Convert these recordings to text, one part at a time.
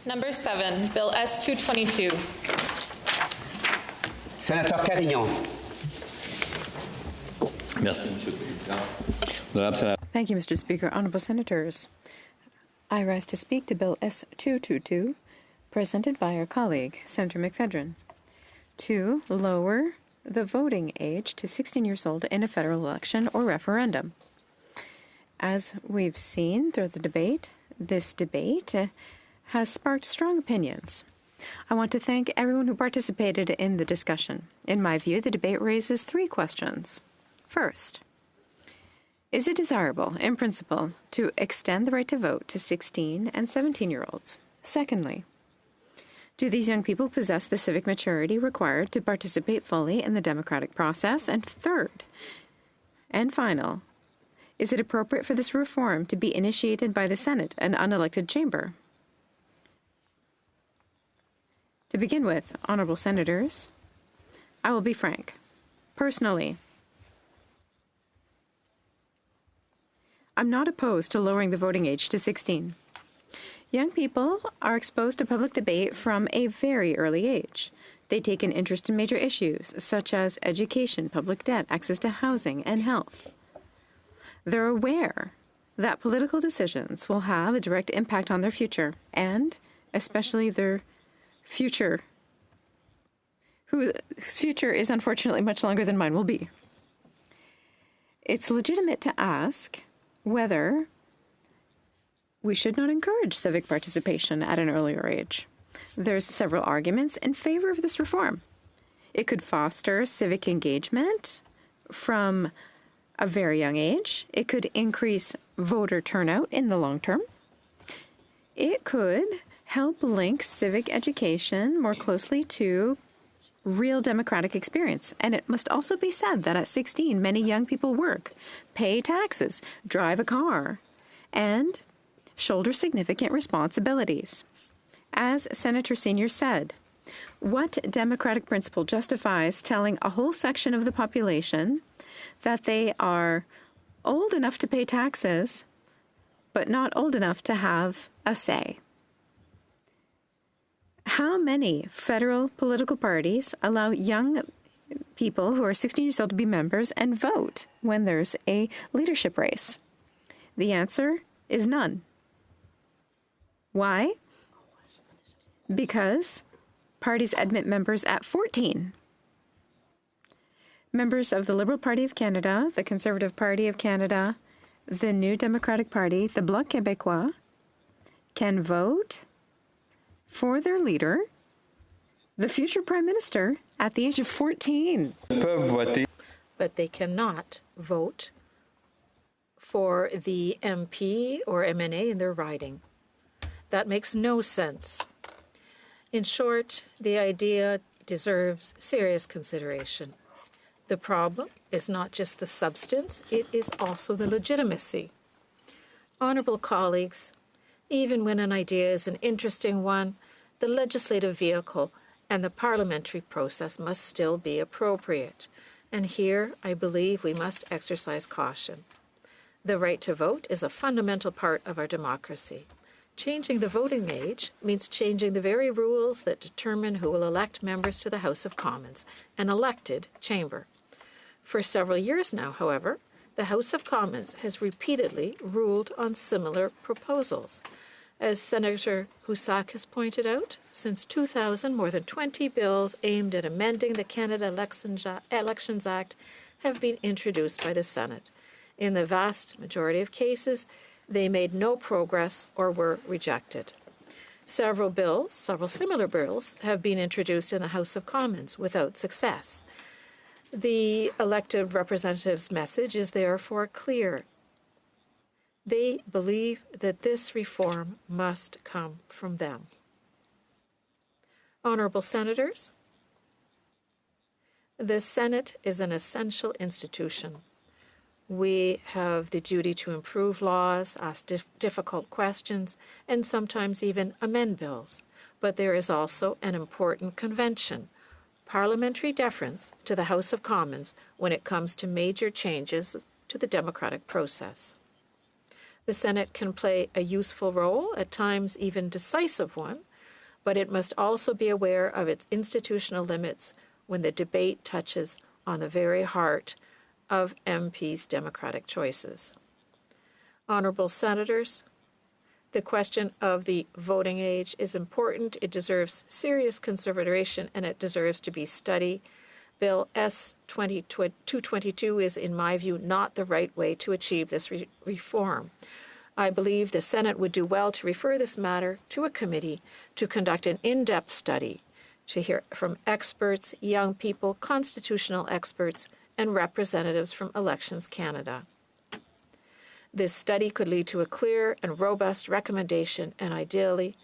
Number 7, Bill S-222. Senator Carignan. Thank you, Mr. Speaker. Honourable Senators, I rise to speak to Bill S-222, presented by our colleague, Senator McPhedran, to lower the voting age to 16 years old in a federal election or referendum. As we've seen through the debate, this debate has sparked strong opinions. I want to thank everyone who participated in the discussion. In my view, the debate raises 3 questions. First, is it desirable, in principle, to extend the right to vote to 16 and 17-year-olds? Secondly, do these young people possess the civic maturity required to participate fully in the democratic process? And third, and final, is it appropriate for this reform to be initiated by the Senate, an unelected chamber? To begin with, honourable senators, I will be frank. Personally, I'm not opposed to lowering the voting age to 16. Young people are exposed to public debate from a very early age. They take an interest in major issues such as education, public debt, access to housing, and health. They're aware that political decisions will have a direct impact on their future, and especially their future, whose future is unfortunately much longer than mine will be. It's legitimate to ask whether we should not encourage civic participation at an earlier age. There's several arguments in favor of this reform. It could foster civic engagement from a very young age. It could increase voter turnout in the long term. It could help link civic education more closely to real democratic experience. And it must also be said that at 16, many young people work, pay taxes, drive a car, and shoulder significant responsibilities. As Senator Senior said, what democratic principle justifies telling a whole section of the population that they are old enough to pay taxes, but not old enough to have a say? How many federal political parties allow young people who are 16 years old to be members and vote when there's a leadership race? The answer is none. Why? Because parties admit members at 14. Members of the Liberal Party of Canada, the Conservative Party of Canada, the New Democratic Party, the Bloc Québécois, can vote for their leader, the future Prime Minister, at the age of 14. But they cannot vote for the MP or MNA in their riding. That makes no sense. In short, the idea deserves serious consideration. The problem is not just the substance, it is also the legitimacy. Honourable colleagues, even when an idea is an interesting one, the legislative vehicle and the parliamentary process must still be appropriate. And here, I believe we must exercise caution. The right to vote is a fundamental part of our democracy. Changing the voting age means changing the very rules that determine who will elect members to the House of Commons, an elected chamber. For several years now, however, the House of Commons has repeatedly ruled on similar proposals. As Senator Husak has pointed out, since 2000, more than 20 bills aimed at amending the Canada Elections Act have been introduced by the Senate. In the vast majority of cases, they made no progress or were rejected. Several similar bills, have been introduced in the House of Commons without success. The elected representatives' message is therefore clear. They believe that this reform must come from them. Honourable Senators, the Senate is an essential institution. We have the duty to improve laws, ask difficult questions, and sometimes even amend bills. But there is also an important convention, parliamentary deference to the House of Commons when it comes to major changes to the democratic process. The Senate can play a useful role, at times even decisive one, but it must also be aware of its institutional limits when the debate touches on the very heart of MPs' democratic choices. Honourable Senators, the question of the voting age is important. It deserves serious consideration and it deserves to be studied. Bill S-222 is, in my view, not the right way to achieve this reform. I believe the Senate would do well to refer this matter to a committee to conduct an in-depth study, to hear from experts, young people, constitutional experts, and representatives from Elections Canada. This study could lead to a clear and robust recommendation and, ideally,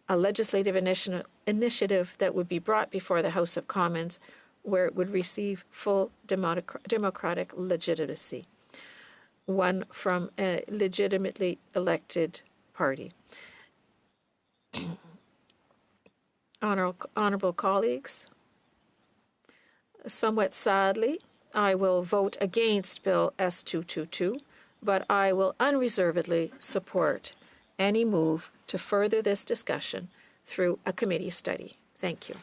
a legislative initiative that would be brought before the House of Commons where it would receive full democratic legitimacy, one from a legitimately elected party. Honourable colleagues, somewhat sadly, I will vote against Bill S-222, but I will unreservedly support any move to further this discussion through a committee study. Thank you.